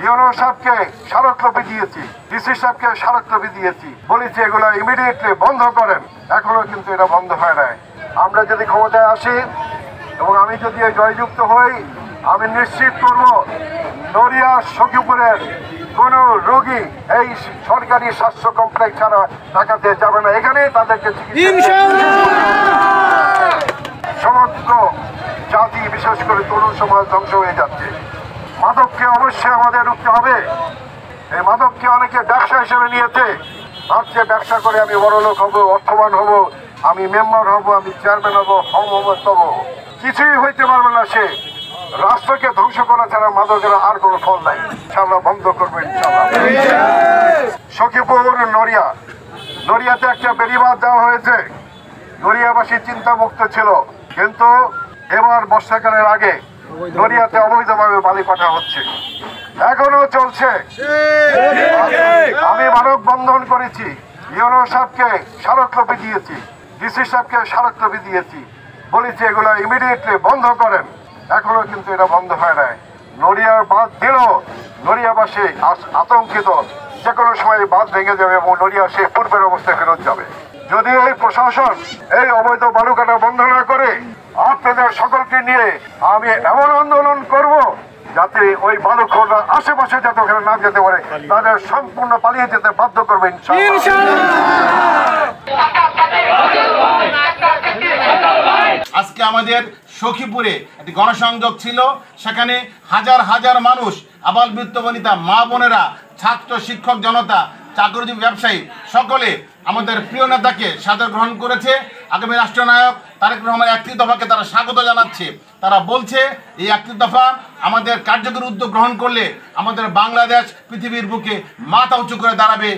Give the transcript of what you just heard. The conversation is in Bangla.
ইউনো সাহেবকে স্মারকলিপি দিয়েছি, ডিসি সাহেবকে স্মারকলিপি দিয়েছি, বলেছি এগুলো ইমিডিয়েটলি বন্ধ করেন। এখনো কিন্তু এটা বন্ধ হয় নাই। আমরা যদি ক্ষমতায় আসি এবং আমি যদি জয়যুক্ত হই, আমি নিশ্চিত করব নড়িয়া সখীপুরের কোন রোগী এই সরকারি স্বাস্থ্য কমপ্লেক্স ছাড়া ঢাকাতে যাবে না, এখানেই তাদেরকে সমগ্র জাতি বিশেষ করে তরুণ সমাজ ধ্বংস হয়ে যাচ্ছে। মাদককে অবশ্যই আমাদের রুখতে হবে। এই মাদককে অনেকে ব্যবসা হিসেবে নিয়েছে, ভাবছে ব্যবসা করে আমি বড়লোক হব, অর্থবান হব, আমি মেম্বার হব, আমি চেয়ারম্যান হব, হব, কিছুই হইতে পারবে না। সে রাষ্ট্রকে ধ্বংস করা ছাড়া মাদকের আর কোনো ফল নাই। ইনশাআল্লাহ বন্ধ করবেন ইনশাআল্লাহ। সখীপুর নড়িয়াতে একটা বেড়িবাঁধ দেওয়া হয়েছে, নড়িয়াবাসী চিন্তামুক্ত ছিল, কিন্তু এবার বর্ষাকালের আগে নড়িয়াতে অবৈধভাবে বালি পাঠা হচ্ছে, এখনো চলছে। আমি মানববন্ধন করেছি, ইউনো সাহেবকে স্মারকলিপি দিয়েছি, ডিসি সাহেবকে স্মারকলিপি দিয়েছি, বলেছি এগুলো ইমিডিয়েটলি বন্ধ করেন। এখনো কিন্তু এটা বন্ধ হয় নাই। নড়িয়ার বাঁধ দিল, নড়িয়াবাসী আতঙ্কিত, যে কোনো সময় বাঁধ ভেঙে যাবে এবং নড়িয়া সে পূর্বের অবস্থায় ফেরত যাবে। যদি এই প্রশাসন এই অবৈধ বালু কাটা বন্ধ না করে, আপনাদের সকলকে নিয়ে আমি এমন আন্দোলন করব যাতে ওই বালুখোররা আশেপাশে যাতে ওখানে না যেতে পারে, তাদের সম্পূর্ণ পালিয়ে যেতে বাধ্য করবে ইনশাআল্লাহ। আজকে আমাদের সখীপুরে একটি গণসংযোগ ছিল, সেখানে হাজার হাজার মানুষ, আবাল-বৃদ্ধ বনিতা, মা বোনেরা, ছাত্র শিক্ষক জনতা, চাকরিজীবী ব্যবসায়ী সকলে আমাদের প্রিয় নেতাকে সাদর গ্রহণ করেছে। আগামী রাষ্ট্রনায়ক তারেক রহমানের 31 দফাকে তারা স্বাগত জানাচ্ছে। তারা বলছে এই 31 দফা আমাদের কার্যকরী উদ্যোগ গ্রহণ করলে আমাদের বাংলাদেশ পৃথিবীর বুকে মাথা উঁচু করে দাঁড়াবে।